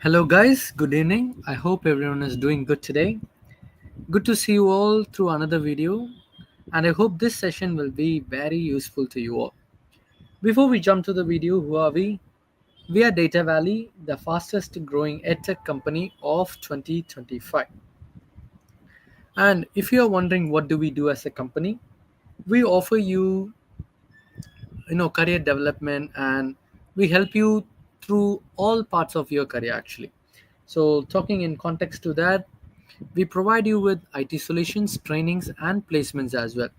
Hello, guys. Good evening. I hope everyone is doing good today. Good to see you all through another video, and I hope this session will be very useful to you all. Before we jump to the video, who are we? We are Data Valley, the fastest growing edtech company of 2025. And if you are wondering what do we do as a company, we offer you career development, and we help you through all parts of your career actually. So talking in context to that, we provide you with IT solutions, trainings, and placements as well.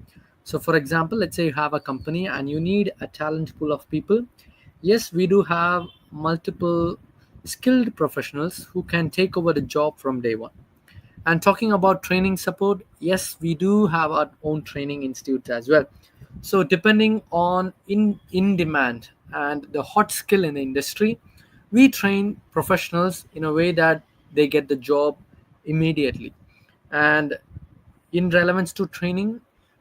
So for example, let's say you have a company and you need a talent pool of people. Yes, we do have multiple skilled professionals who can take over the job from day one. And talking about training support, yes, we do have our own training institutes as well. So depending on in demand and the hot skill in the industry, we train professionals in a way that they get the job immediately. And in relevance to training,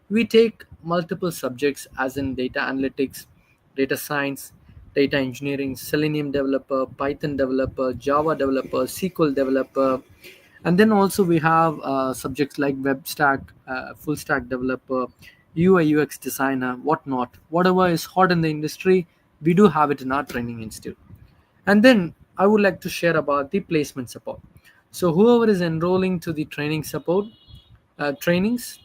we take multiple subjects as in data analytics, data science, data engineering, Selenium developer, Python developer, Java developer, SQL developer, and then also we have subjects like web stack, full stack developer, UI UX designer, whatnot. Whatever is hot in the industry, we do have it in our training institute. And then I would like to share about the placement support. So whoever is enrolling to the training support trainings,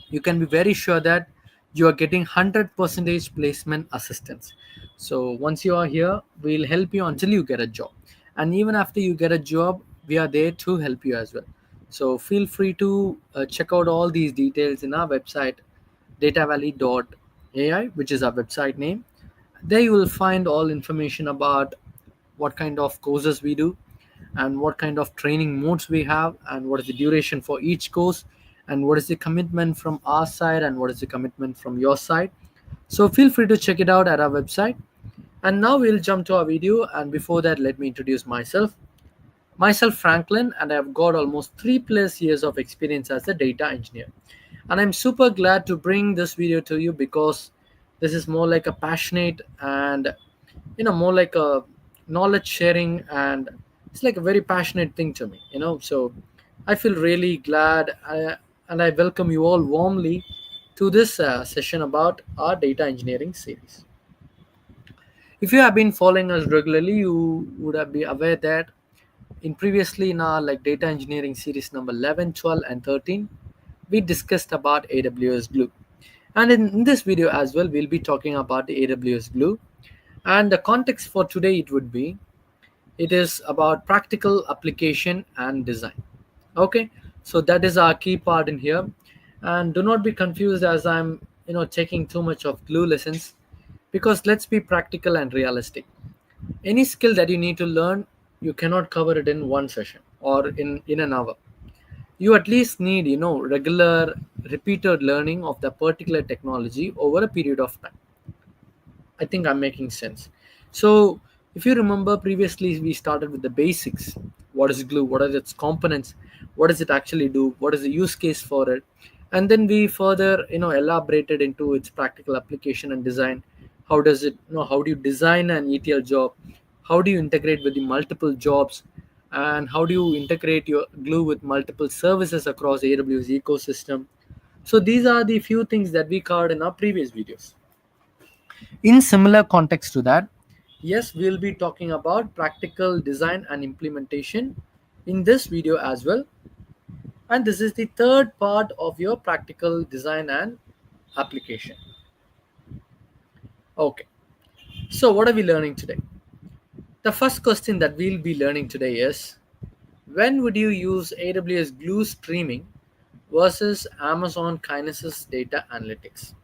you can be very sure that you are getting 100% placement assistance. So once you are here, we'll help you until you get a job, and even after you get a job, we are there to help you as well. So feel free to check out all these details in our website, datavalley.ai, which is our website name. There you will find all information about what kind of courses we do, and what kind of training modes we have, and what is the duration for each course, and what is the commitment from our side, and what is the commitment from your side. So feel free to check it out at our website. And now we'll jump to our video, and before that, let me introduce myself Franklin, and I've got almost 3+ years of experience as a data engineer. And I'm super glad to bring this video to you because this is more like a passionate and more like a knowledge sharing, and it's like a very passionate thing to me. So I feel really glad, and I welcome you all warmly to this session about our data engineering series. If you have been following us regularly, you would have been aware that in our like data engineering series number 11, 12, and 13, we discussed about AWS Glue. And in this video as well, we'll be talking about the AWS Glue. And the context for today it is about practical application and design. Okay, so that is our key part in here. And do not be confused as I'm taking too much of Glue lessons, because let's be practical and realistic. Any skill that you need to learn, you cannot cover it in one session or in an hour. You at least need regular repeated learning of the particular technology over a period of time. I think I'm making sense. So if you remember previously, we started with the basics. What is glue? What are its components? What does it actually do? What is the use case for it? And then we further elaborated into its practical application and design. How does it how do you design an ETL job? How do you integrate with the multiple jobs? And how do you integrate your glue with multiple services across AWS ecosystem? So these are the few things that we covered in our previous videos. In similar context to that, yes, we'll be talking about practical design and implementation in this video as well. And this is the third part of your practical design and application. Okay, so what are we learning today? The first question that we'll be learning today is, when would you use AWS Glue streaming versus Amazon Kinesis data analytics?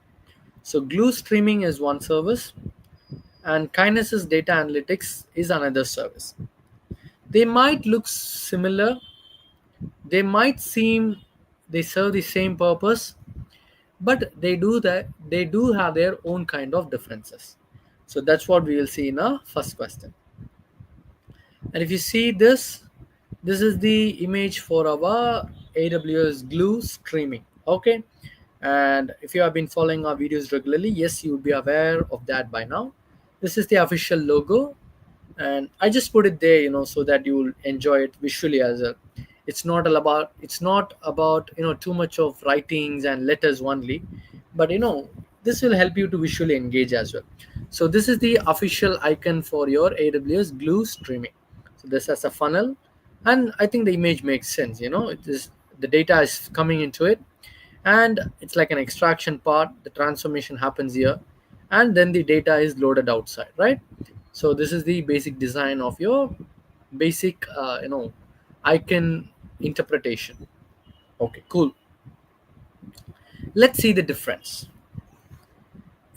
So Glue streaming is one service, and Kinesis data analytics is another service. They might look similar, they might seem they serve the same purpose, but they do have their own kind of differences. So that's what we will see in our first question. And if you see this is the image for our AWS Glue streaming. Okay, and if you have been following our videos regularly, yes, you would be aware of that by now. This is the official logo And I just put it there, so that you will enjoy it visually as well. It's not about too much of writings and letters only, but this will help you to visually engage as well. So this is the official icon for your AWS Glue streaming. So this has a funnel, and I think the image makes sense. It is, the data is coming into it, and it's like an extraction part. The transformation happens here, and then the data is loaded outside, right? So this is the basic design of your basic icon interpretation. Okay, cool. Let's see the difference.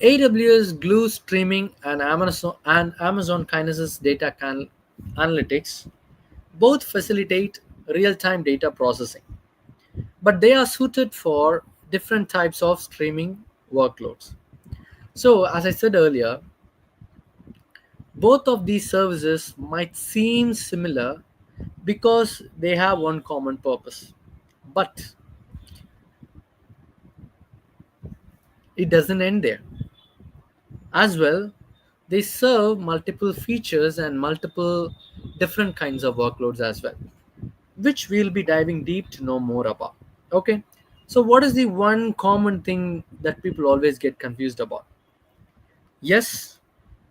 AWS Glue streaming and Amazon Kinesis analytics both facilitate real-time data processing, but they are suited for different types of streaming workloads. So, as I said earlier, both of these services might seem similar because they have one common purpose, but it doesn't end there. As well, they serve multiple features and multiple different kinds of workloads as well, which we'll be diving deep to know more about. Okay, so what is the one common thing that people always get confused about? Yes,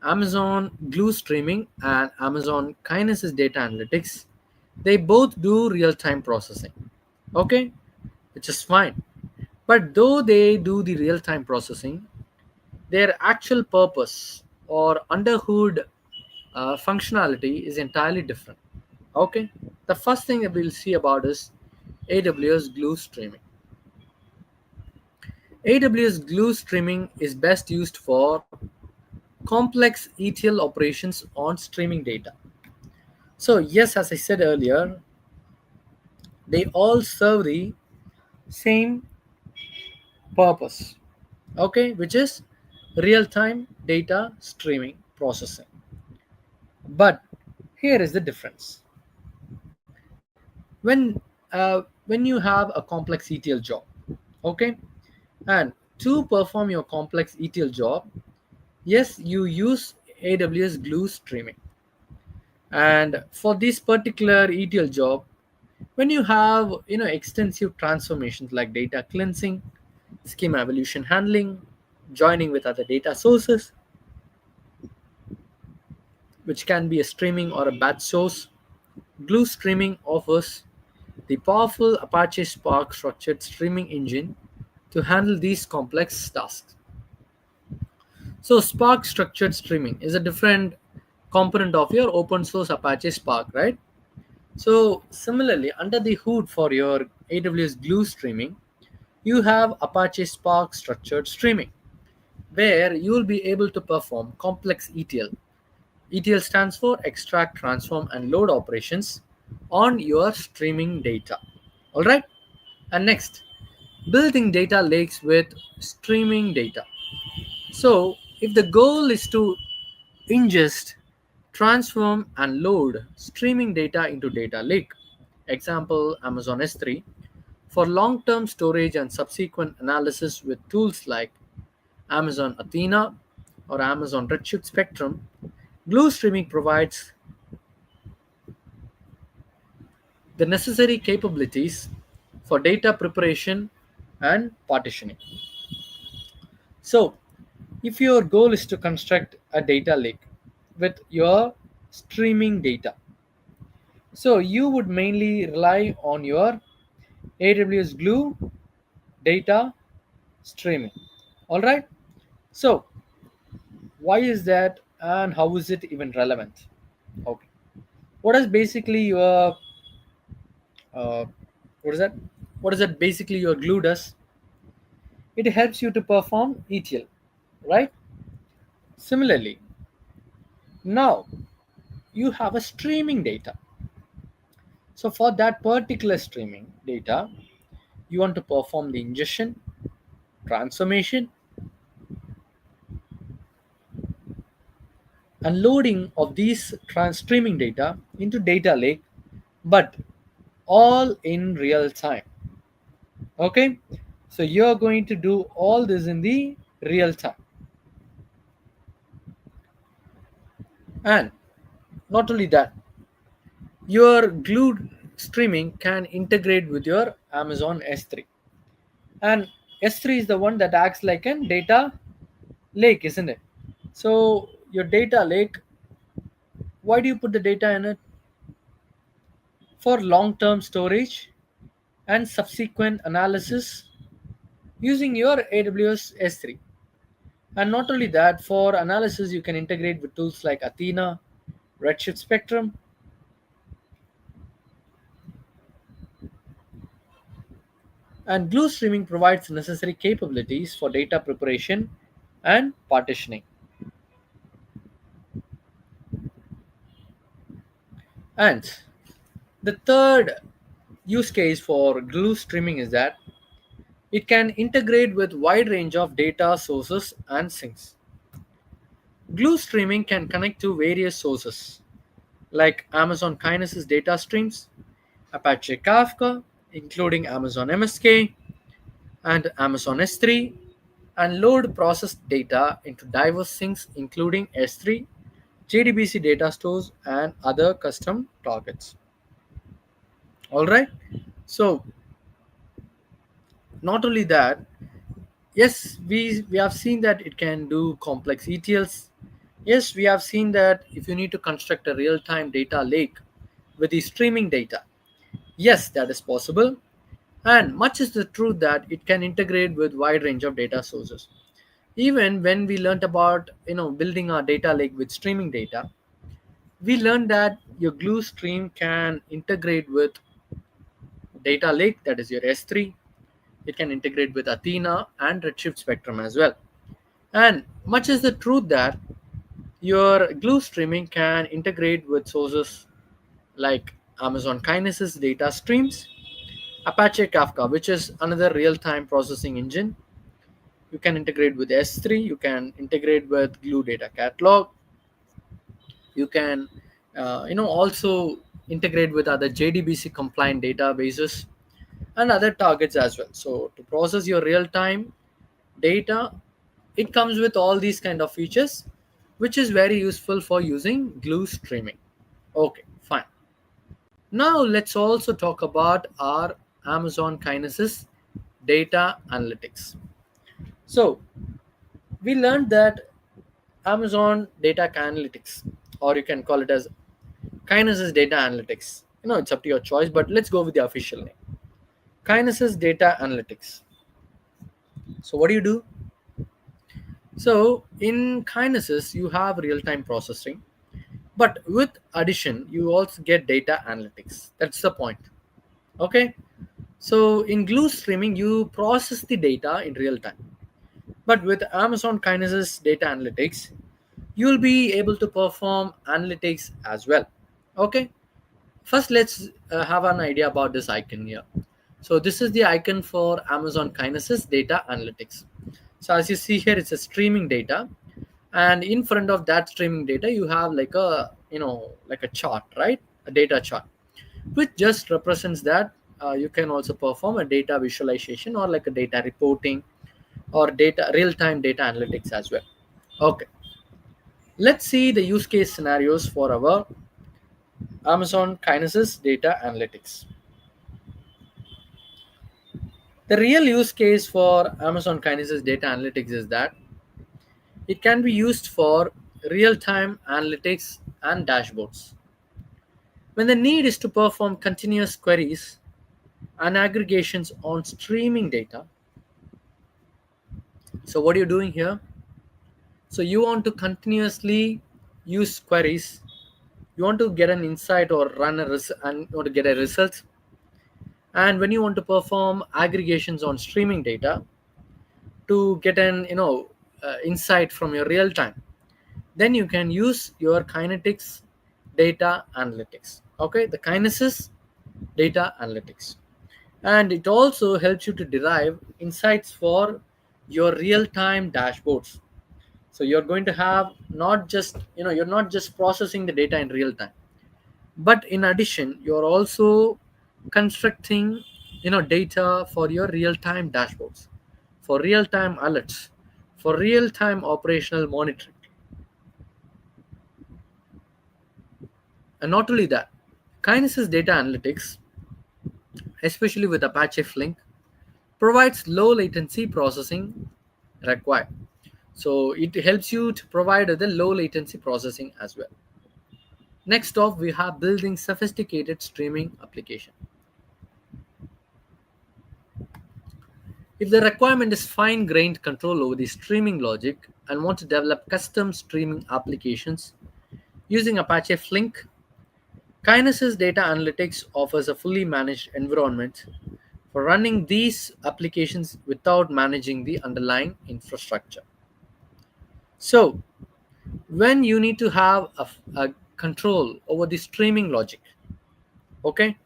Amazon Glue streaming and Amazon Kinesis data analytics, they both do real-time processing. Okay, which is fine. But though they do the real-time processing, their actual purpose or underhood functionality is entirely different. Okay, the first thing that we'll see about is AWS Glue streaming. AWS Glue streaming is best used for complex ETL operations on streaming data. So, yes, as I said earlier, they all serve the same purpose, okay, which is real time data streaming processing. But here is the difference. When you have a complex ETL job, okay, and to perform your complex ETL job, yes, you use AWS Glue streaming. And for this particular ETL job, when you have extensive transformations like data cleansing, schema evolution handling, joining with other data sources, which can be a streaming or a batch source, Glue streaming offers the powerful Apache Spark structured streaming engine to handle these complex tasks. So Spark structured streaming is a different component of your open source Apache Spark, right? So similarly, under the hood for your AWS Glue streaming, you have Apache Spark structured streaming, where you will be able to perform complex ETL. ETL stands for extract, transform, and load operations on your streaming data. All right. And next, building data lakes with streaming data. So, if the goal is to ingest, transform, and load streaming data into data lake, example Amazon S3, for long term storage and subsequent analysis with tools like Amazon Athena or Amazon Redshift Spectrum, Glue Streaming provides the necessary capabilities for data preparation and partitioning. So, if your goal is to construct a data lake with your streaming data, so you would mainly rely on your AWS Glue data streaming. All right. So, why is that, and how is it even relevant? Okay. What is basically your uh, what is that? What is that basically your glue does? It helps you to perform ETL, right? Similarly, now you have a streaming data. So for that particular streaming data, you want to perform the ingestion, transformation, and loading of these streaming data into data lake, but all in real time. Okay, so you're going to do all this in the real time. And Not only that, your Glue streaming can integrate with your Amazon S3. And S3 is the one that acts like a data lake, isn't it? So your data lake, why do you put the data in it? For long-term storage and subsequent analysis using your AWS S3. And not only that, for analysis, you can integrate with tools like Athena, Redshift Spectrum, and Glue Streaming provides necessary capabilities for data preparation and partitioning. And the third use case for Glue Streaming is that it can integrate with wide range of data sources and sinks. Glue Streaming can connect to various sources like Amazon Kinesis data streams, Apache Kafka, including Amazon MSK and Amazon S3, and load processed data into diverse sinks including S3, JDBC data stores, and other custom targets. All right. So not only that, yes, we have seen that it can do complex ETLs. Yes, we have seen that if you need to construct a real-time data lake with the streaming data, yes, that is possible. And much is the truth that it can integrate with wide range of data sources. Even when we learned about building our data lake with streaming data, we learned that your Glue stream can integrate with data lake, that is your S3. It can integrate with Athena and Redshift Spectrum as well. And much is the truth that your Glue streaming can integrate with sources like Amazon Kinesis data streams, Apache Kafka, which is another real-time processing engine. You can integrate with S3. You can integrate with Glue Data Catalog. You can, also integrate with other JDBC compliant databases and other targets as well. So to process your real-time data, it comes with all these kind of features, which is very useful for using Glue streaming. Okay, fine. Now let's also talk about our Amazon Kinesis data analytics. So we learned that Amazon data analytics, or you can call it as Kinesis data analytics. It's up to your choice, but let's go with the official name. Kinesis data analytics. So what do you do? So in Kinesis, you have real-time processing, but with addition, you also get data analytics. That's the point. Okay. So in Glue streaming, you process the data in real time. But with Amazon Kinesis data analytics, you'll be able to perform analytics as well. Okay. First, let's have an idea about this icon here. So this is the icon for Amazon Kinesis data analytics. So as you see here, it's a streaming data, and in front of that streaming data, you have like a chart, right? A data chart, which just represents that you can also perform a data visualization or like a data reporting or data real-time data analytics as well. Okay, let's see the use case scenarios for our Amazon Kinesis data analytics. The real use case for Amazon Kinesis data analytics is that it can be used for real-time analytics and dashboards. When the need is to perform continuous queries and aggregations on streaming data, so what are you doing here? So you want to continuously use queries. You want to get an insight or run and want to get a result. And when you want to perform aggregations on streaming data to get an insight from your real time, then you can use your kinetics data analytics. Okay, the kinesis data analytics, and it also helps you to derive insights for your real time dashboards. So you're going to have not just you're not just processing the data in real time, but in addition you're also constructing data for your real time dashboards, for real time alerts, for real time operational monitoring. And not only that, Kinesis data analytics, especially with Apache Flink, provides low latency processing required. So it helps you to provide the low latency processing as well. Next off, we have building sophisticated streaming application. If the requirement is fine-grained control over the streaming logic and want to develop custom streaming applications using Apache Flink, Kinesis Data Analytics offers a fully managed environment for running these applications without managing the underlying infrastructure. So, when you need to have a control over the streaming logic, okay,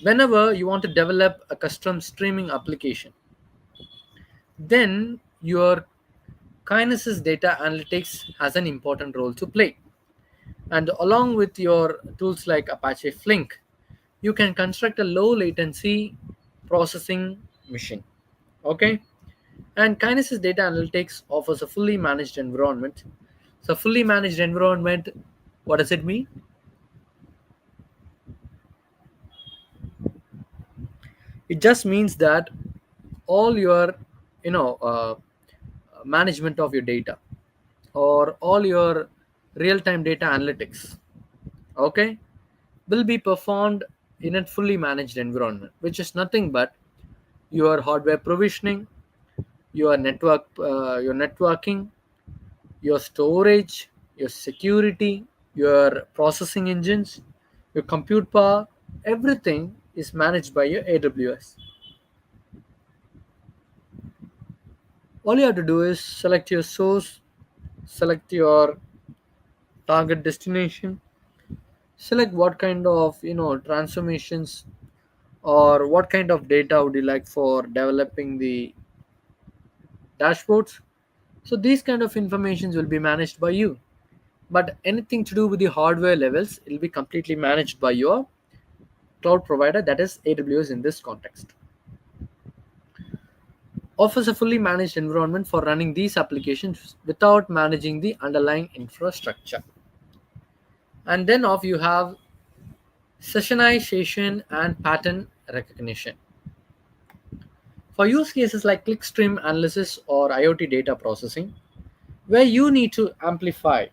whenever you want to develop a custom streaming application, then your Kinesis data analytics has an important role to play. And along with your tools like Apache Flink, you can construct a low latency processing machine. Okay. And Kinesis data analytics offers a fully managed environment. So, fully managed environment, what does it mean? It just means that all your, you know, management of your data or all your real-time data analytics, okay, will be performed in a fully managed environment, which is nothing but your hardware provisioning, your networking, your storage, your security, your processing engines, your compute power, everything is managed by your AWS. All you have to do is select your source, select your target destination, select what kind of transformations or what kind of data would you like for developing the dashboards. So these kind of informations will be managed by you, but anything to do with the hardware levels, it will be completely managed by your cloud provider, that is AWS in this context. Offers a fully managed environment for running these applications without managing the underlying infrastructure. And then off you have sessionization and pattern recognition. For use cases like clickstream analysis or IoT data processing, where you need to amplify,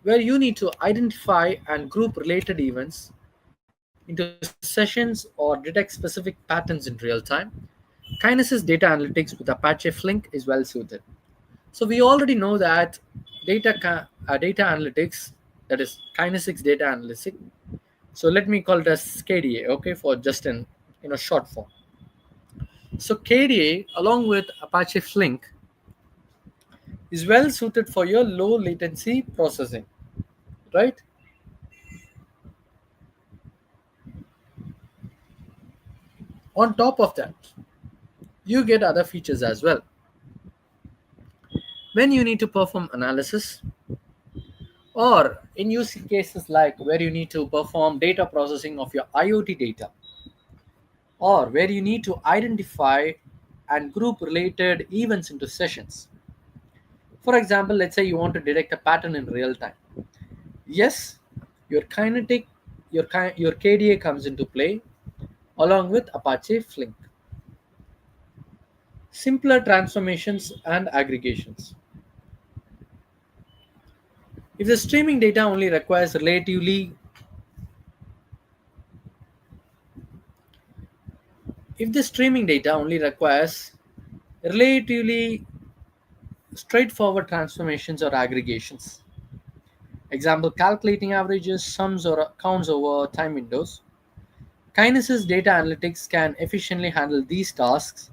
where you need to identify and group related events into sessions or detect specific patterns in real time, Kinesis data analytics with Apache Flink is well suited. So we already know that data analytics, that is Kinesis data analytics. So let me call it as KDA, okay, for just in short form. So KDA along with Apache Flink is well suited for your low latency processing, right? On top of that, you get other features as well. When you need to perform analysis, or in use cases like where you need to perform data processing of your IoT data, or where you need to identify and group related events into sessions. For example, let's say you want to detect a pattern in real time. Yes, your kinetic, your KDA comes into play along with Apache Flink. Simpler transformations and aggregations. If the streaming data only requires relatively if the streaming data only requires relatively straightforward transformations or aggregations, example calculating averages, sums, or counts over time windows, Kinesis data analytics can efficiently handle these tasks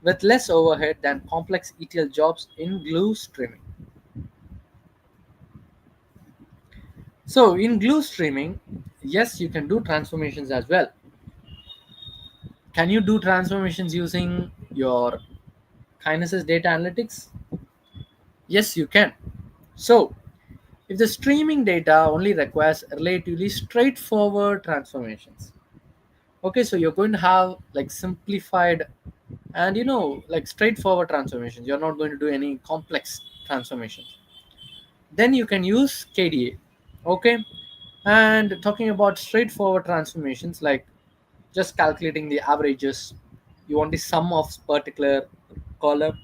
with less overhead than complex ETL jobs in Glue streaming. So in Glue streaming, yes, you can do transformations as well. Can you do transformations using your Kinesis data analytics? Yes, you can. So if the streaming data only requires relatively straightforward transformations, okay, so you're going to have like simplified and like straightforward transformations, you're not going to do any complex transformations, then you can use KDA. Okay, and talking about straightforward transformations like just calculating the averages, you want the sum of particular column,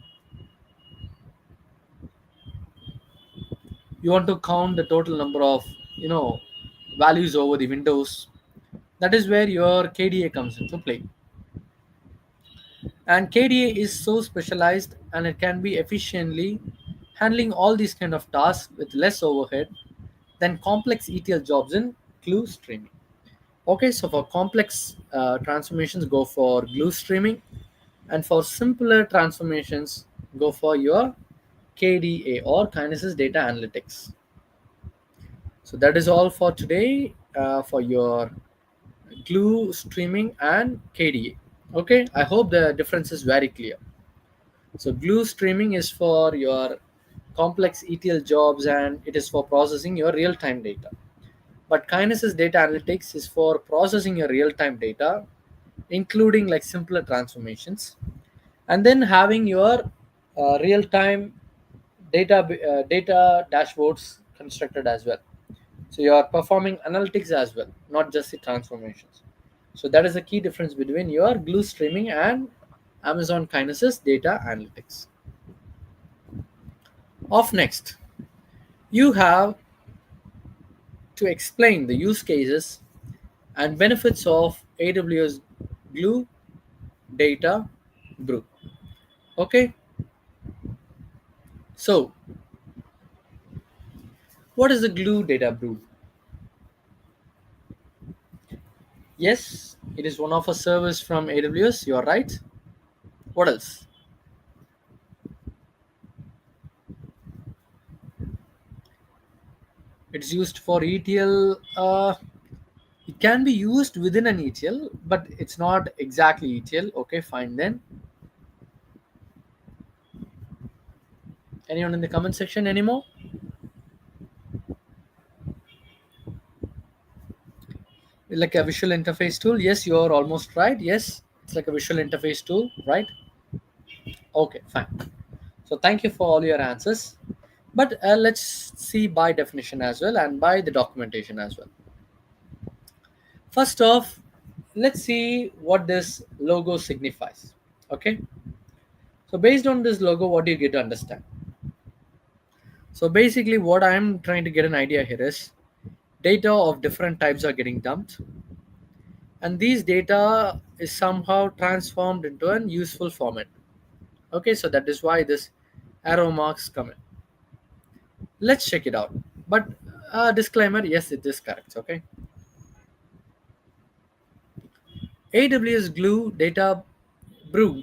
you want to count the total number of values over the windows. That is where your KDA comes into play. And KDA is so specialized and it can be efficiently handling all these kind of tasks with less overhead than complex ETL jobs in glue streaming. Okay, so for complex transformations, go for glue streaming, and for simpler transformations, go for your KDA or Kinesis Data Analytics. So that is all for today for your glue streaming and KDA. Okay, I hope the difference is very clear. So glue streaming is for your complex ETL jobs and it is for processing your real-time data. But Kinesis Data Analytics is for processing your real-time data, including like simpler transformations, and then having your real-time data dashboards constructed as well. So you are performing analytics as well, not just the transformations. So that is the key difference between your glue streaming and Amazon Kinesis Data Analytics. Off next, you have to explain the use cases and benefits of AWS Glue Data Brew. Okay, so what is the Glue Data Brew? Yes, it is one of a service from AWS. You are right. What else? It's used for ETL. It can be used within an ETL, but it's not exactly ETL. Okay, fine then. Anyone in the comment section anymore? Like a visual interface tool? Yes, you're almost right. Yes, it's like a visual interface tool, right? Okay, fine. So thank you for all your answers. But let's see by definition as well and by the documentation as well. First off, let's see what this logo signifies. Okay. So based on this logo, what do you get to understand? So basically, what I'm trying to get an idea here is data of different types are getting dumped, and these data is somehow transformed into an useful format. Okay, so that is why this arrow marks come in. Let's check it out. But disclaimer, yes, it is correct. Okay. AWS Glue Data Brew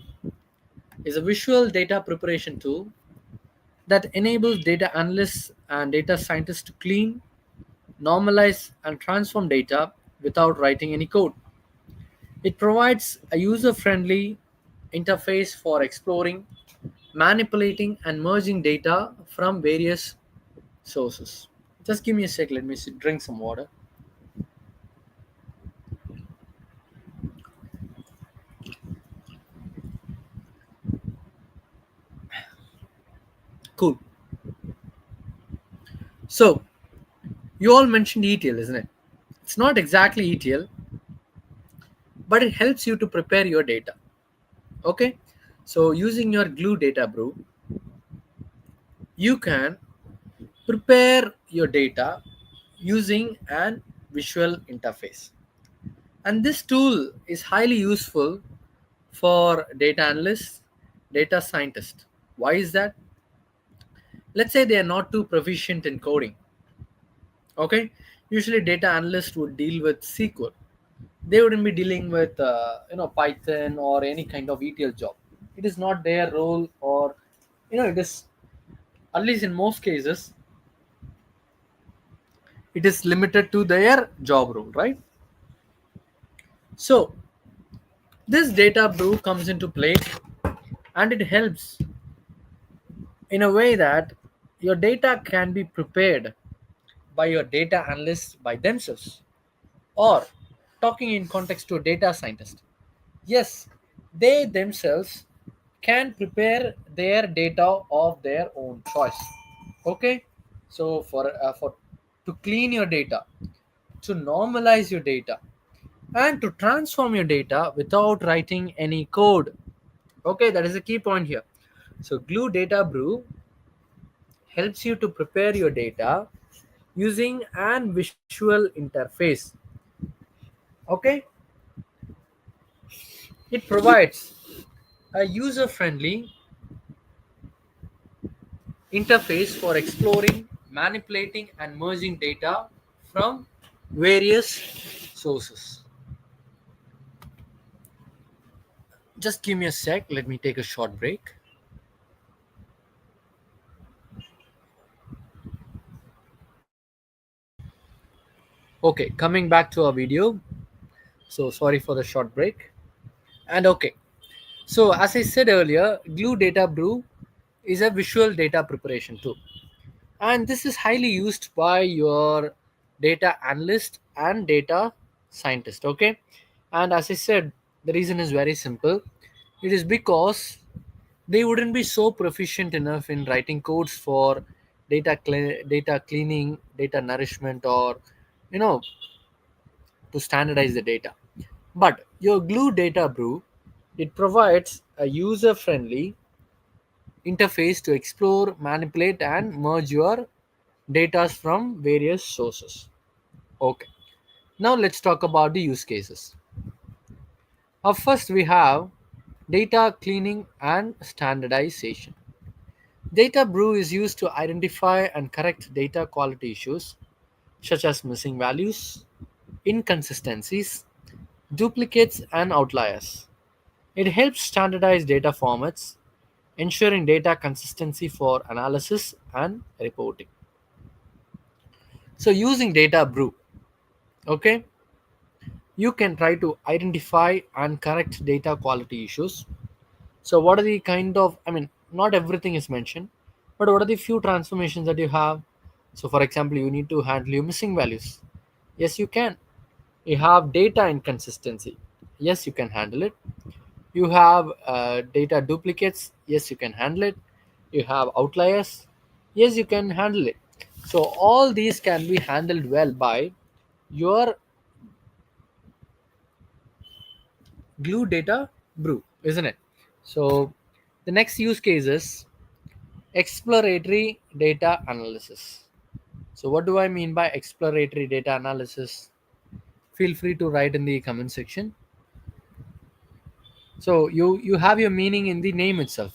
is a visual data preparation tool that enables data analysts and data scientists to clean, normalize, and transform data without writing any code. It provides a user friendly interface for exploring, manipulating, and merging data from various sources. Just give me a sec, let me drink some water. Cool. So, you all mentioned ETL, isn't it? It's not exactly ETL, but it helps you to prepare your data. Okay, so using your Glue Data Brew, you can prepare your data using an visual interface. And this tool is highly useful for data analysts, data scientists. Why is that? Let's say they are not too proficient in coding. Okay, usually data analysts would deal with SQL. They wouldn't be dealing with Python or any kind of ETL job. It is not their role, or it is, at least in most cases, it is limited to their job role, right? So this data brew comes into play, and it helps in a way that your data can be prepared by your data analysts by themselves, or talking in context to a data scientist, yes, they themselves can prepare their data of their own choice. Okay, so for to clean your data, to normalize your data, and to transform your data without writing any code. Okay, that is a key point here. So Glue Data Brew helps you to prepare your data using an visual interface. Okay, it provides a user friendly interface for exploring, manipulating, and merging data from various sources. Just give me a sec, let me take a short break. Okay, coming back to our video. So, sorry for the short break. And okay, so as I said earlier, Glue Data Brew is a visual data preparation tool. And this is highly used by your data analyst and data scientist. Okay, and as I said, the reason is very simple. It is because they wouldn't be so proficient enough in writing codes for data cleaning, data nourishment, or you know to standardize the data. But your Glue Data Brew, it provides a user friendly interface to explore, manipulate, and merge your data from various sources. Okay, now let's talk about the use cases. First, we have data cleaning and standardization. Data Brew is used to identify and correct data quality issues such as missing values, inconsistencies, duplicates, and outliers. It helps standardize data formats, ensuring data consistency for analysis and reporting. So, using Data Brew, okay, you can try to identify and correct data quality issues. So, what are the kind of, I mean, not everything is mentioned, but what are the few transformations that you have? So, for example, you need to handle your missing values. Yes, you can. You have data inconsistency. Yes, you can handle it. You have data duplicates. Yes, you can handle it. You have outliers. Yes, you can handle it. So, all these can be handled well by your Glue Data Brew, isn't it? So, the next use case is exploratory data analysis. So, what do I mean by exploratory data analysis? Feel free to write in the comment section. So, you have your meaning in the name itself.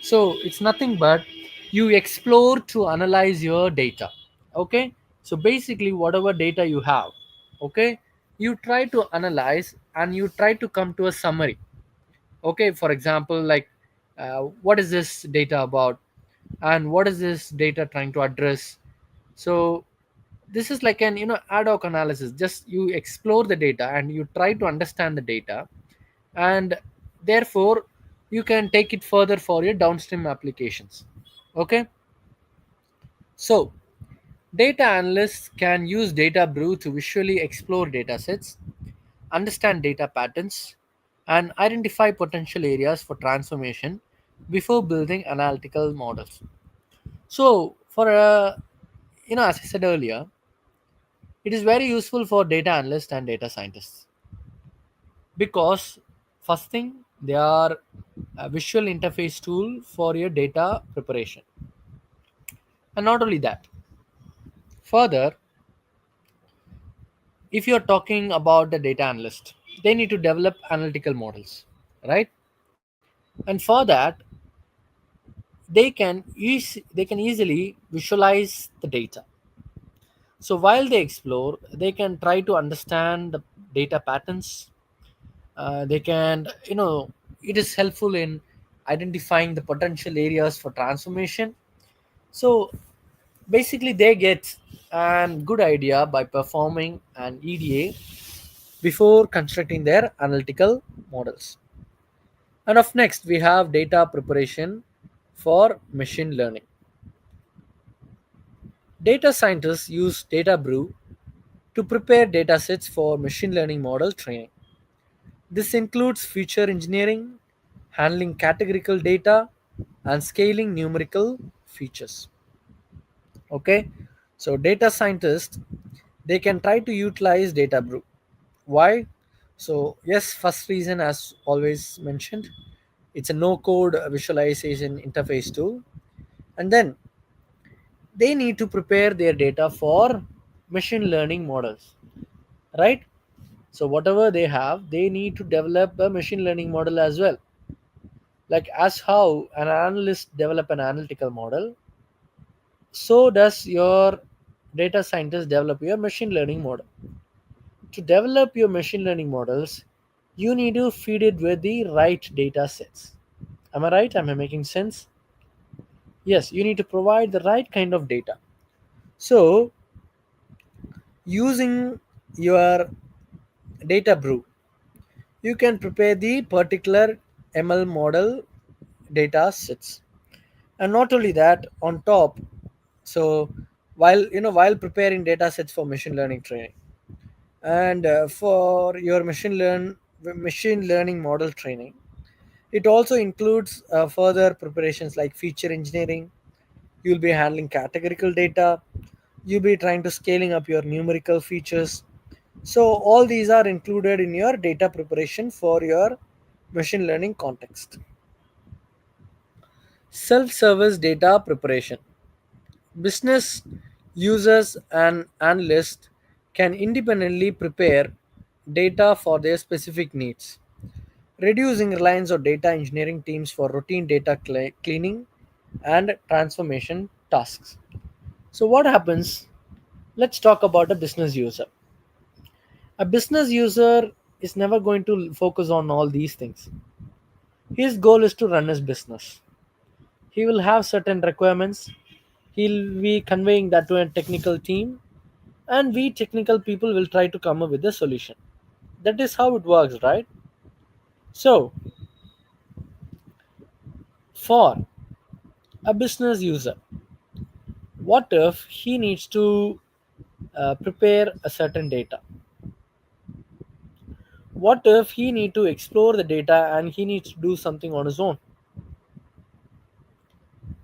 So, it's nothing but you explore to analyze your data. Okay. So, basically, whatever data you have, okay, you try to analyze and you try to come to a summary. Okay, for example, like what is this data about and what is this data trying to address. So this is like an ad hoc analysis, just you explore the data and you try to understand the data, and therefore you can take it further for your downstream applications. Okay, so data analysts can use data brew to visually explore data sets, understand data patterns, and identify potential areas for transformation before building analytical models. So, for as I said earlier, it is very useful for data analysts and data scientists because first thing they are a visual interface tool for your data preparation, and not only that. Further, if you are talking about the data analyst, they need to develop analytical models, right? And for that, they can easily visualize the data. So while they explore, they can try to understand the data patterns. They can it is helpful in identifying the potential areas for transformation. So basically they get a good idea by performing an EDA before constructing their analytical models. And of next we have data preparation for machine learning. Data scientists use Data Brew to prepare datasets for machine learning model training. This includes feature engineering, handling categorical data, and scaling numerical features. Okay, so data scientists, they can try to utilize DataBrew. Why? So yes, first reason, as always mentioned, it's a no code visualization interface tool. And then they need to prepare their data for machine learning models, right? So whatever they have, they need to develop a machine learning model as well. Like as how an analyst develop an analytical model, so does your data scientist develop your machine learning model. To develop your machine learning models, you need to feed it with the right data sets. Am I right? Am I making sense? Yes, you need to provide the right kind of data. So using your data brew, you can prepare the particular ML model data sets. And not only that, on top, so while preparing data sets for machine learning training, and for your machine learning model training, it also includes further preparations like feature engineering. You'll be handling categorical data, you'll be trying to scaling up your numerical features. So all these are included in your data preparation for your machine learning context. Self-service data preparation. Business users and analysts can independently prepare data for their specific needs, reducing reliance on data engineering teams for routine data cleaning and transformation tasks. So, what happens? Let's talk about a business user. A business user is never going to focus on all these things. His goal is to run his business. He will have certain requirements. He'll be conveying that to a technical team, and we technical people will try to come up with a solution. That is how it works, right? So, for a business user, what if he needs to prepare a certain data? What if he need to explore the data and he needs to do something on his own?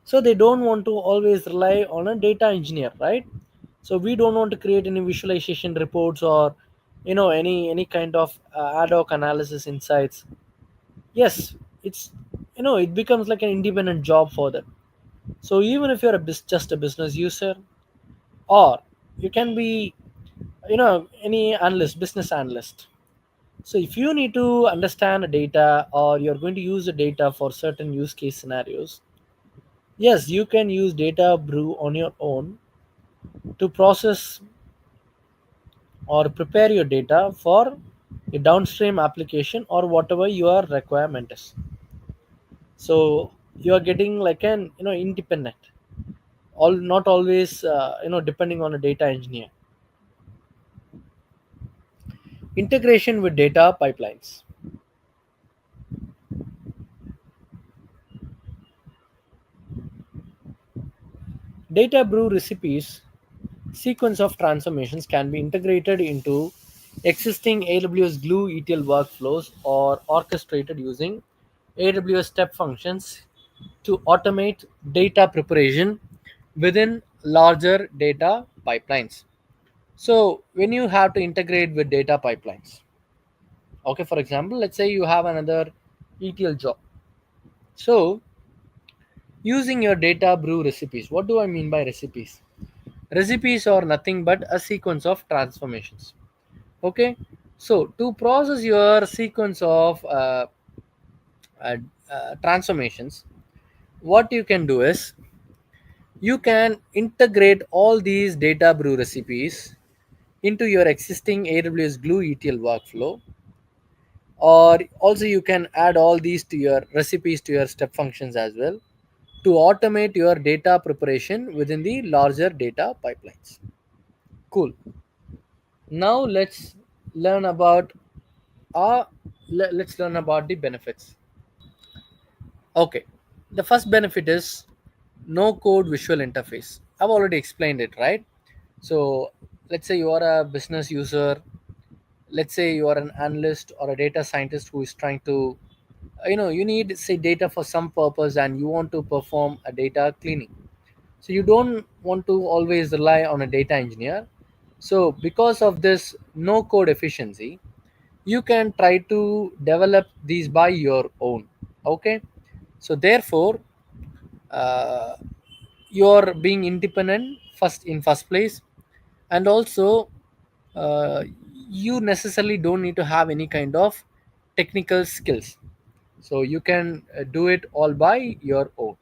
So they don't want to always rely on a data engineer, right? So we don't want to create any visualization reports or any kind of ad hoc analysis insights. Yes, it's it becomes like an independent job for them. So even if you're just a business user, or you can be any analyst, business analyst. So if you need to understand the data or you're going to use the data for certain use case scenarios, yes, you can use data brew on your own to process or prepare your data for a downstream application or whatever your requirement is. So you are getting like an independent, all not always depending on a data engineer. Integration with data pipelines. Data brew recipes sequence of transformations can be integrated into existing AWS Glue ETL workflows or orchestrated using AWS step functions to automate data preparation within larger data pipelines. So, when you have to integrate with data pipelines, okay, for example, let's say you have another ETL job. So, using your data brew recipes, what do I mean by recipes? Recipes are nothing but a sequence of transformations. Okay, so to process your sequence of uh, transformations, what you can do is you can integrate all these data brew recipes into your existing AWS Glue ETL workflow, or also you can add all these to your recipes to your step functions as well to automate your data preparation within the larger data pipelines. Cool. Now learn about uh, let's learn about the benefits. Okay, the first benefit is no code visual interface. I've already explained it, right? So let's say you are a business user, let's say you are an analyst or a data scientist who is trying to you need say data for some purpose and you want to perform a data cleaning. So you don't want to always rely on a data engineer. So because of this no code efficiency, you can try to develop these by your own. Okay, so therefore uh, you're being independent first in first place, and also uh, you necessarily don't need to have any kind of technical skills, so you can do it all by your own.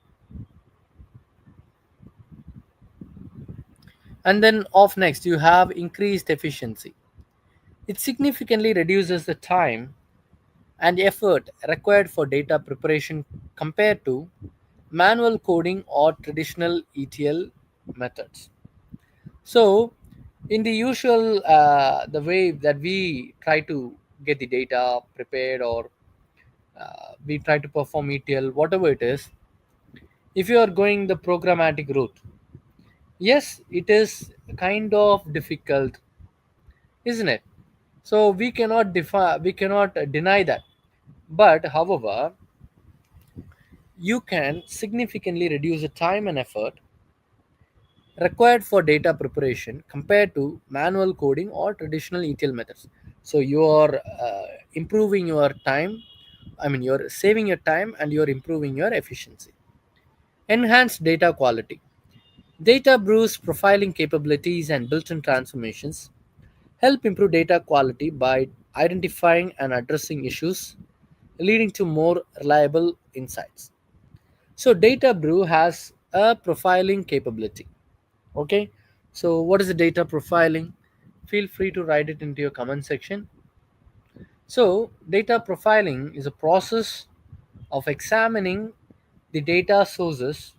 And then off next you have increased efficiency. It significantly reduces the time and effort required for data preparation compared to manual coding or traditional ETL methods. So, in the usual, the way that we try to get the data prepared, or we try to perform ETL, whatever it is, if you are going the programmatic route, yes, it is kind of difficult, isn't it? So we cannot deny that. But however, you can significantly reduce the time and effort required for data preparation compared to manual coding or traditional ETL methods. So you are improving your time. I mean, you're saving your time and you're improving your efficiency. Enhanced data quality. Data brews profiling capabilities and built-in transformations help improve data quality by identifying and addressing issues, leading to more reliable insights. So data brew has a profiling capability. Okay, so what is the data profiling? Feel free to write it into your comment section. So data profiling is a process of examining the data sources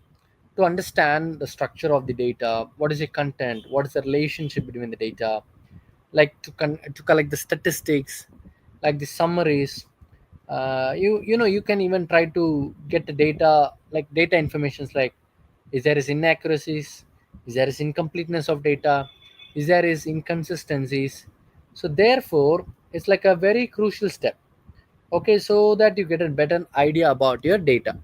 to understand the structure of the data, what is the content, what is the relationship between the data, like to collect the statistics, like the summaries. You know, you can even try to get the data, like data informations, like is there is inaccuracies, is there is incompleteness of data, is there is inconsistencies. So therefore it's like a very crucial step, okay, so that you get a better idea about your data.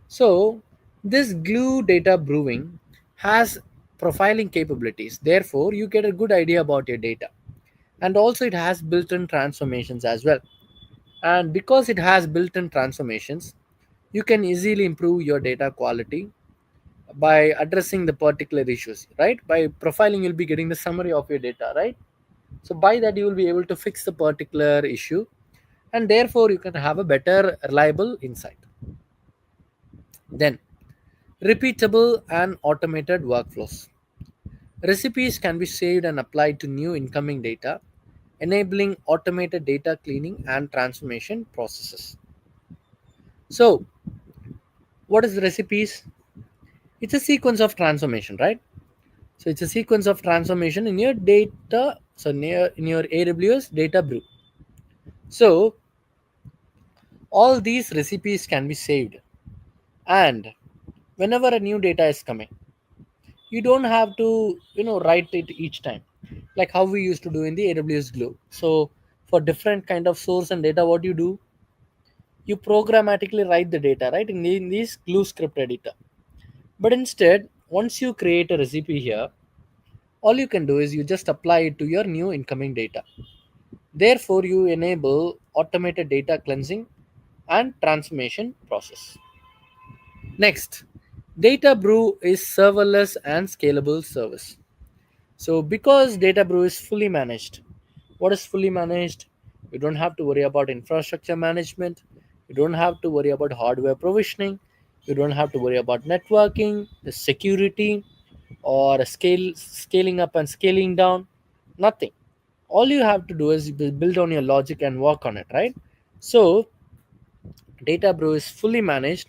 So this glue data brewing has profiling capabilities, therefore you get a good idea about your data. And also it has built-in transformations as well. And because it has built-in transformations, you can easily improve your data quality by addressing the particular issues, right? By profiling you'll be getting the summary of your data, right? So by that you will be able to fix the particular issue, and therefore you can have a better reliable insight. Then repeatable and automated workflows. Recipes can be saved and applied to new incoming data, enabling automated data cleaning and transformation processes. So what is recipes? It's a sequence of transformation, right? So it's a sequence of transformation in your data, so near in your AWS data brew. So all these recipes can be saved, and whenever a new data is coming, you don't have to, write it each time, like how we used to do in the AWS Glue. So for different kind of source and data, what you do, you programmatically write the data, right, in this Glue script editor. But instead, once you create a recipe here, all you can do is you just apply it to your new incoming data. Therefore, you enable automated data cleansing and transformation process. Next, Data Brew is serverless and scalable service. So because Data Brew is fully managed, what is fully managed? You don't have to worry about infrastructure management. You don't have to worry about hardware provisioning. You don't have to worry about networking, the security, or scaling up and scaling down. Nothing. All you have to do is build on your logic and work on it, right? So Data Brew is fully managed,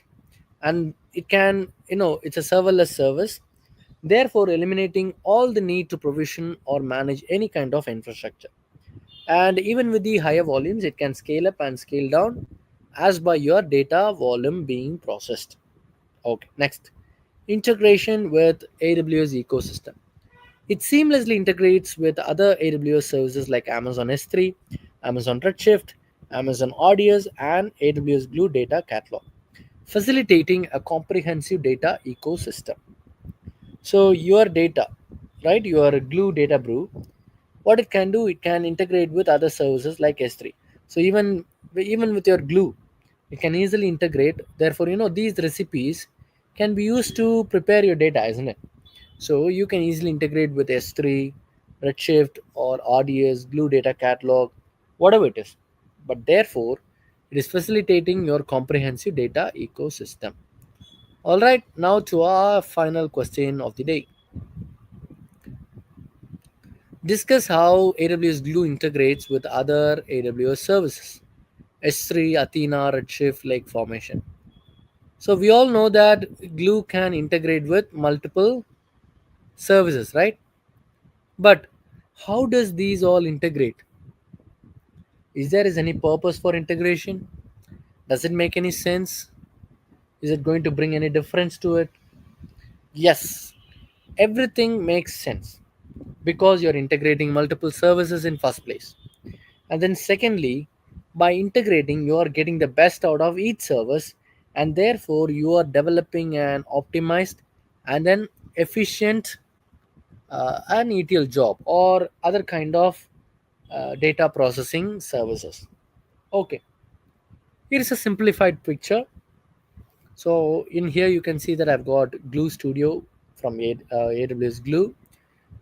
and it can, it's a serverless service, therefore eliminating all the need to provision or manage any kind of infrastructure. And even with the higher volumes, it can scale up and scale down as by your data volume being processed. Okay, next, integration with AWS ecosystem. It seamlessly integrates with other AWS services like Amazon S3, Amazon Redshift, Amazon Audios, and AWS Glue Data Catalog, facilitating a comprehensive data ecosystem. So your data, right? Your Glue DataBrew, what it can do, it can integrate with other services like S3. So even with your Glue, it can easily integrate. Therefore, these recipes can be used to prepare your data, isn't it? So you can easily integrate with S3, Redshift, or RDS, Glue Data Catalog, whatever it is. But therefore, it is facilitating your comprehensive data ecosystem. All right, now to our final question of the day. Discuss how AWS Glue integrates with other AWS services. S3, Athena, Redshift, Lake Formation. So we all know that Glue can integrate with multiple services, right? But how does these all integrate? Is any purpose for integration? Does it make any sense? Is it going to bring any difference to it? Yes, everything makes sense because you're integrating multiple services in first place. And then secondly, by integrating, you are getting the best out of each service, and therefore you are developing an optimized and an efficient an ETL job or other kind of data processing services. Okay, here is a simplified picture. So in here you can see that I've got Glue Studio from AWS Glue.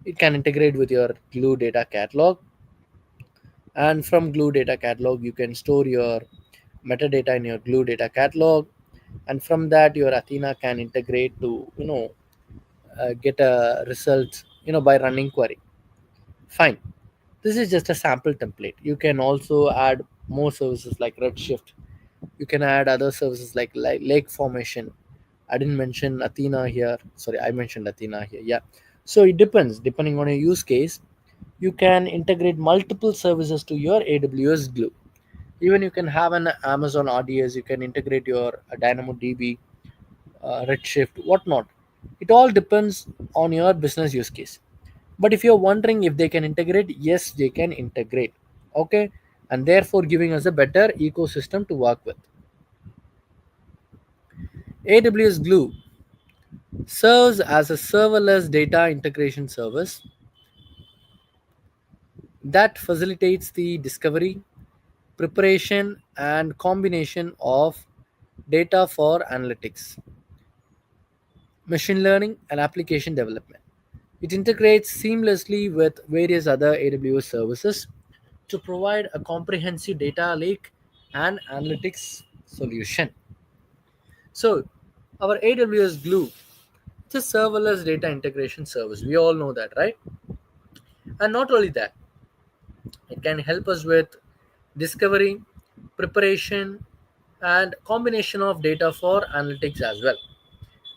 It can integrate with your Glue data catalog, and from Glue data catalog you can store your metadata in your Glue data catalog, and from that your Athena can integrate to get a result by running query. Fine. This is just a sample template. You can also add more services like Redshift. You can add other services like Lake Formation. I didn't mention Athena here. Sorry, I mentioned Athena here. Yeah. So it depends. Depending on your use case, you can integrate multiple services to your AWS Glue. Even you can have an Amazon RDS. You can integrate your DynamoDB, Redshift, whatnot. It all depends on your business use case. But if you're wondering if they can integrate, yes, they can integrate. Okay, and therefore giving us a better ecosystem to work with. AWS Glue serves as a serverless data integration service that facilitates the discovery, preparation, and combination of data for analytics, machine learning, and application development. It integrates seamlessly with various other AWS services to provide a comprehensive data lake and analytics solution. So, our AWS Glue, it's a serverless data integration service. We all know that, right? And not only that, it can help us with discovery, preparation, and combination of data for analytics as well.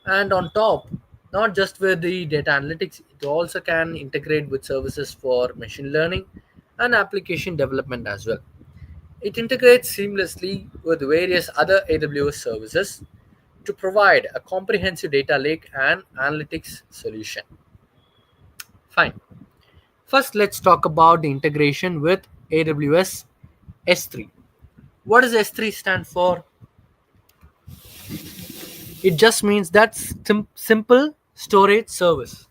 And on top, not just with the data analytics, it also can integrate with services for machine learning and application development as well. It integrates seamlessly with various other AWS services to provide a comprehensive data lake and analytics solution. Fine. First, let's talk about the integration with AWS S3. What does S3 stand for? It just means that's simple storage service.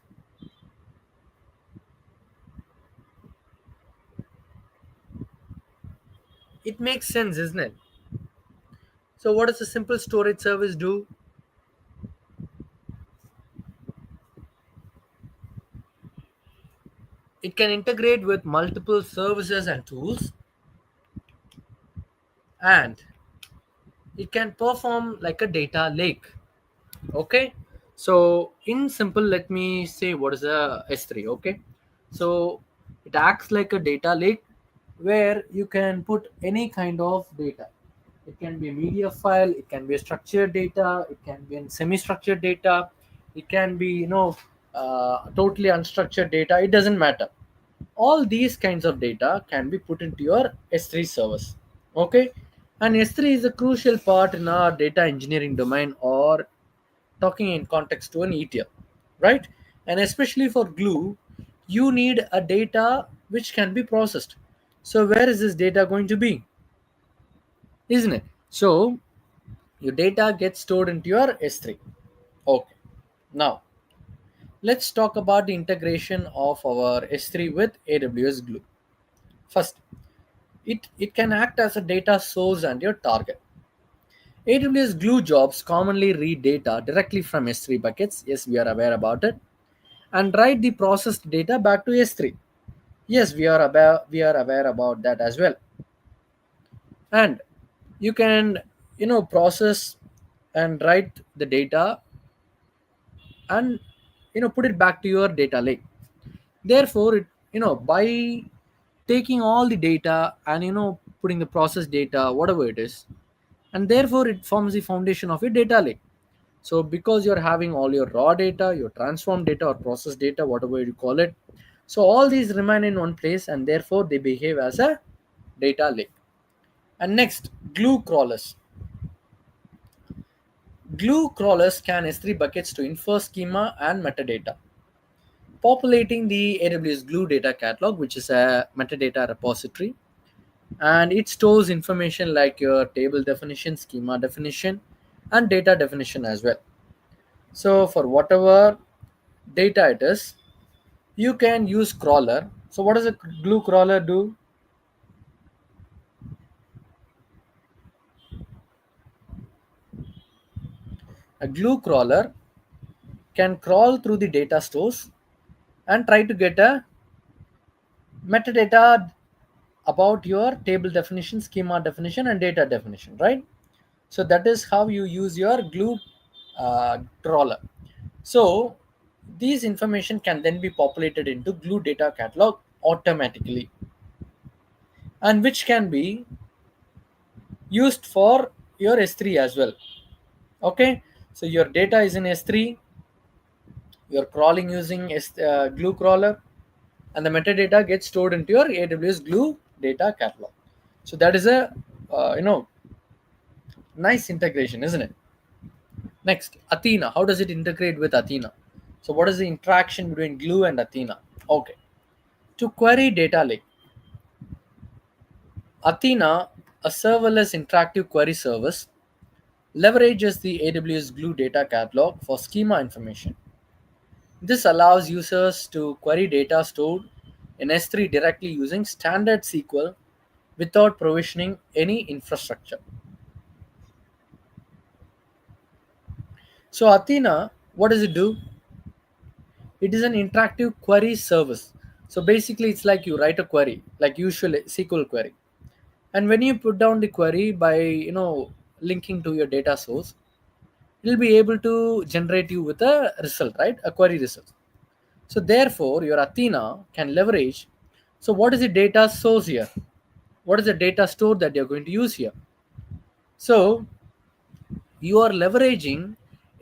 It makes sense, isn't it? So, what does a simple storage service do? It can integrate with multiple services and tools, and it can perform like a data lake. Okay, so in simple, let me say what is a S3. Okay, so it acts like a data lake where you can put any kind of data. It can be a media file, it can be a structured data, it can be a semi-structured data, it can be totally unstructured data. It doesn't matter. All these kinds of data can be put into your S3 service. Okay, and S3 is a crucial part in our data engineering domain, or talking in context to an ETL, right? And especially for Glue, you need a data which can be processed. So where is this data going to be, isn't it? So your data gets stored into your S3. Okay, now Let's talk about the integration of our S3 with AWS Glue. First, it can act as a data source and your target. AWS Glue jobs commonly read data directly from S3 buckets. Yes, we are aware about it, and write the processed data back to S3. Yes, we are aware about that as well. And you can process and write the data and put it back to your data lake. Therefore, by taking all the data and putting the process data, whatever it is, and therefore it forms the foundation of your data lake. So because you're having all your raw data, your transform data or process data, whatever you call it, so all these remain in one place and therefore they behave as a data lake. And next, glue crawlers. Glue crawlers scan S3 buckets to infer schema and metadata, populating the AWS Glue data catalog, which is a metadata repository, and it stores information like your table definition, schema definition, and data definition as well. So for whatever data it is, you can use crawler. So what does a glue crawler do? A glue crawler can crawl through the data stores and try to get a metadata about your table definition, schema definition, and data definition, right? So that is how you use your glue crawler. So these information can then be populated into glue data catalog automatically, and which can be used for your S3 as well. Okay, so your data is in S3, you're crawling using glue crawler, and the metadata gets stored into your AWS glue data catalog. So that is a nice integration, isn't it? Next, Athena. How does it integrate with Athena? So what is the interaction between glue and Athena? Okay, to query data lake, Athena, a serverless interactive query service, leverages the AWS Glue data catalog for schema information. This allows users to query data stored in S3 directly using standard SQL without provisioning any infrastructure. So Athena, what does it do? It is an interactive query service. So basically it's like you write a query, like usual SQL query. And when you put down the query by linking to your data source, it'll be able to generate you with a result, right? A query result. So therefore, your Athena can leverage. So what is the data source here? What is the data store that you're going to use here? So you are leveraging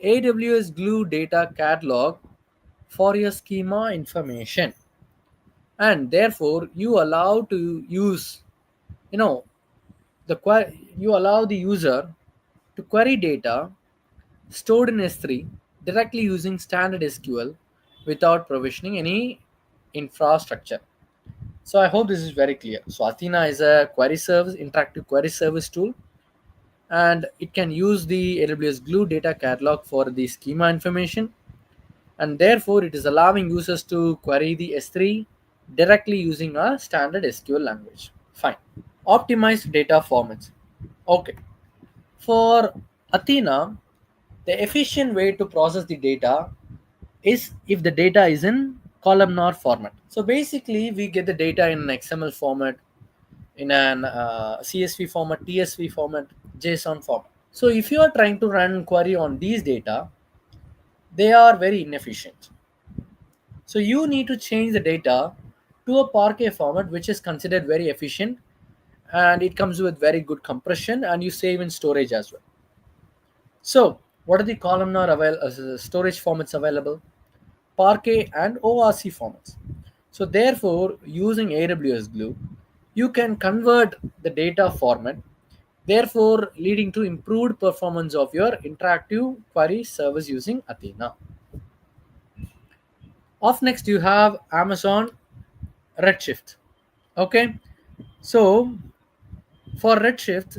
AWS Glue data catalog for your schema information, and therefore you allow to use, you know, you allow the user to query data stored in S3 directly using standard SQL without provisioning any infrastructure. So I hope this is very clear. So Athena is a query service, interactive query service tool, and it can use the AWS Glue data catalog for the schema information, and therefore it is allowing users to query the S3 directly using a standard SQL language. Fine. Optimized data formats. Okay. For Athena, the efficient way to process the data is if the data is in columnar format. So basically, we get the data in an XML format, in an CSV format, TSV format, JSON format. So if you are trying to run query on these data, they are very inefficient. So you need to change the data to a Parquet format, which is considered very efficient, and it comes with very good compression, and you save in storage as well. So what are the columnar storage formats available? Parquet and ORC formats. So therefore, using AWS Glue, you can convert the data format, therefore leading to improved performance of your interactive query service using Athena. Off next, you have Amazon Redshift. Okay, so for Redshift,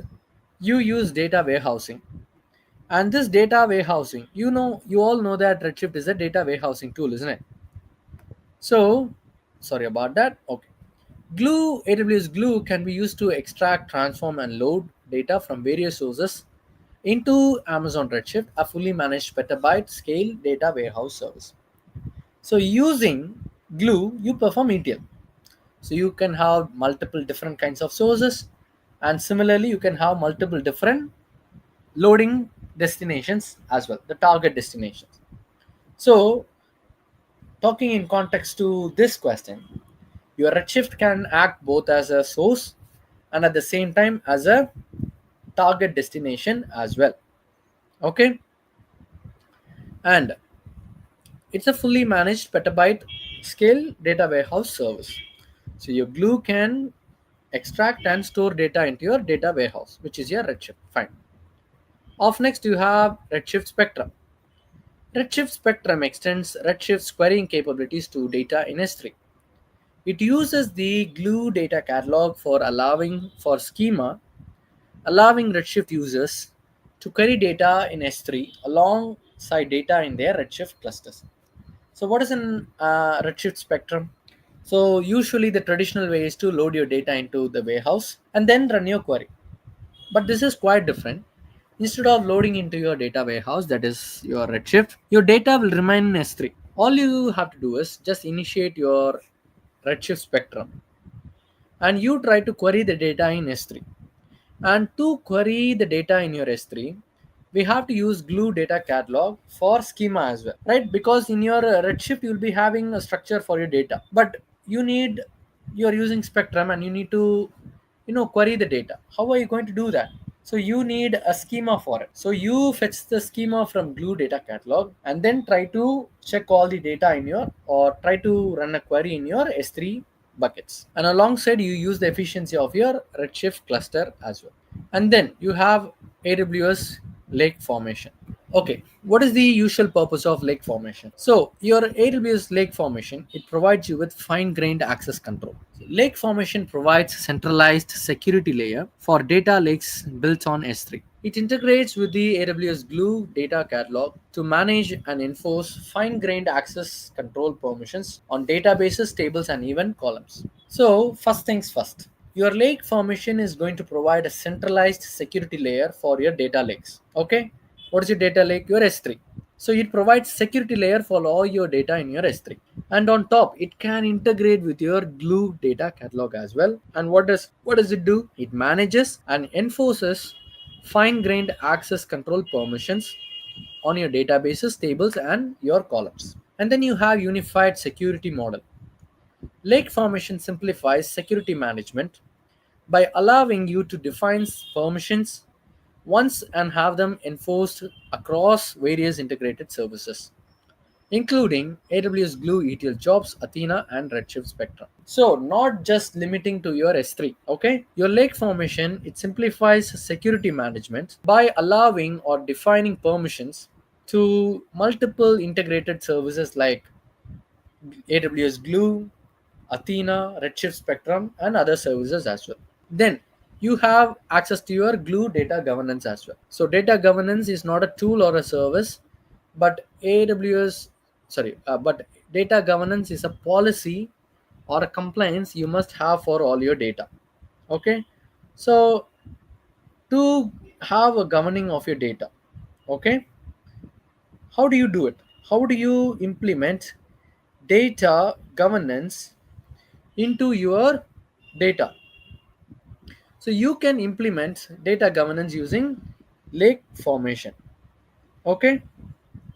you use data warehousing, And this data warehousing, you all know that Redshift is a data warehousing tool, isn't it? So, sorry about that. Okay. Glue, AWS Glue can be used to extract, transform, and load data from various sources into Amazon Redshift, a fully managed petabyte scale data warehouse service. So, using Glue, you perform ETL. So, you can have multiple different kinds of sources, and similarly, you can have multiple different loading destinations as well, the target destinations. So, talking in context to this question, your Redshift can act both as a source and at the same time as a target destination as well. Okay, and it's a fully managed petabyte scale data warehouse service. So your Glue can extract and store data into your data warehouse, which is your Redshift. Fine. Off next, you have Redshift Spectrum. Redshift Spectrum extends Redshift's querying capabilities to data in S3. It uses the Glue data catalog for allowing Redshift users to query data in S3 alongside data in their Redshift clusters. So, what is an Redshift Spectrum? So, usually the traditional way is to load your data into the warehouse and then run your query. But this is quite different. Instead of loading into your data warehouse, that is your Redshift, your data will remain in S3. All you have to do is just initiate your Redshift Spectrum and you try to query the data in S3. And to query the data in your S3, we have to use Glue data catalog for schema as well, right? Because in your Redshift, you'll be having a structure for your data, but you're using Spectrum and you need to, query the data. How are you going to do that? So you need a schema for it. So you fetch the schema from Glue data catalog and then try to check all the data in your or try to run a query in your S3 buckets. And alongside you use the efficiency of your Redshift cluster as well. And then you have AWS lake formation. Okay, what is the usual purpose of lake formation? So your AWS lake formation, it provides you with fine-grained access control. Lake formation provides centralized security layer for data lakes built on S3. It integrates with the AWS Glue data catalog to manage and enforce fine-grained access control permissions on databases, tables, and even columns. So first things first, your lake formation is going to provide a centralized security layer for your data lakes. Okay, what is your data lake? Your S3. So it provides security layer for all your data in your S3. And on top, it can integrate with your Glue data catalog as well. And what does it do? It manages and enforces fine-grained access control permissions on your databases, tables, and your columns. And then you have unified security model. Lake formation simplifies security management by allowing you to define permissions once and have them enforced across various integrated services, including AWS Glue ETL jobs, Athena, and Redshift Spectrum. So, not just limiting to your S3, okay? Your lake formation, it simplifies security management by allowing or defining permissions to multiple integrated services like AWS Glue, Athena, Redshift Spectrum, and other services as well. Then you have access to your Glue data governance as well. So data governance is not a tool or a service, but but data governance is a policy or a compliance you must have for all your data. Okay, so to have a governing of your data, okay, how do you do it? How do you implement data governance into your data? So you can implement data governance using lake formation. Okay,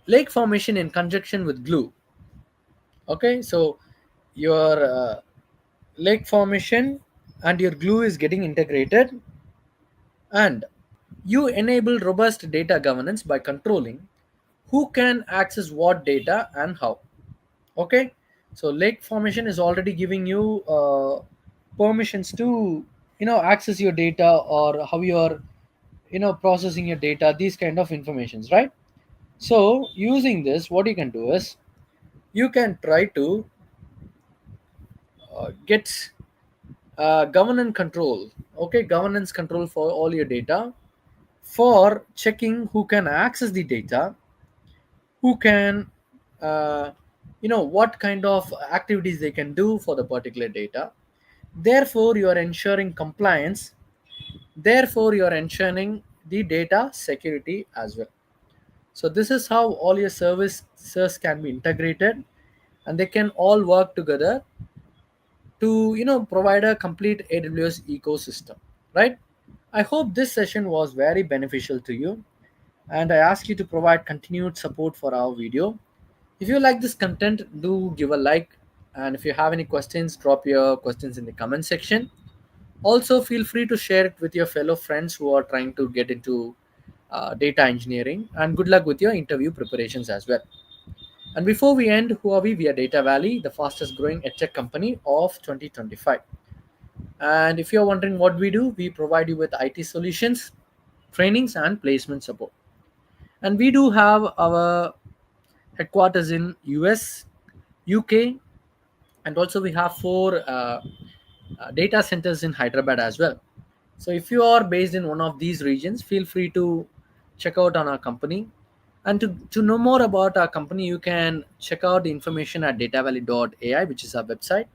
lake formation in conjunction with Glue. Okay, so your lake formation and your Glue is getting integrated, and you enable robust data governance by controlling who can access what data and how. Okay, so lake formation is already giving you permissions to access your data or how you're processing your data, these kind of informations, right? So using this, what you can do is you can try to get governance control. Okay, governance control for all your data for checking who can access the data, who can what kind of activities they can do for the particular data. Therefore you are ensuring compliance, therefore you are ensuring the data security as well. So this is how all your services can be integrated, and they can all work together to provide a complete AWS ecosystem, right? I hope this session was very beneficial to you, and I ask you to provide continued support for our video. If you like this content, do give a like, and if you have any questions, drop your questions in the comment section. Also, feel free to share it with your fellow friends who are trying to get into data engineering, and good luck with your interview preparations as well. And before we end, who are we? We are Data Valley, the fastest growing edtech company of 2025. And if you're wondering what we do, we provide you with IT solutions, trainings, and placement support. And we do have our headquarters in US, UK, and also we have four data centers in Hyderabad as well. So if you are based in one of these regions, feel free to check out on our company. And to know more about our company, you can check out the information at datavalley.ai, which is our website,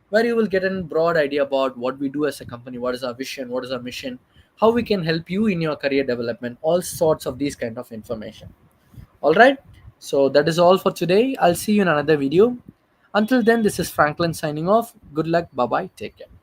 where you will get a broad idea about what we do as a company, what is our vision, what is our mission, how we can help you in your career development, all sorts of these kind of information. All right. So that is all for today. I'll see you in another video. Until then, this is Franklin signing off. Good luck. Bye bye. Take care.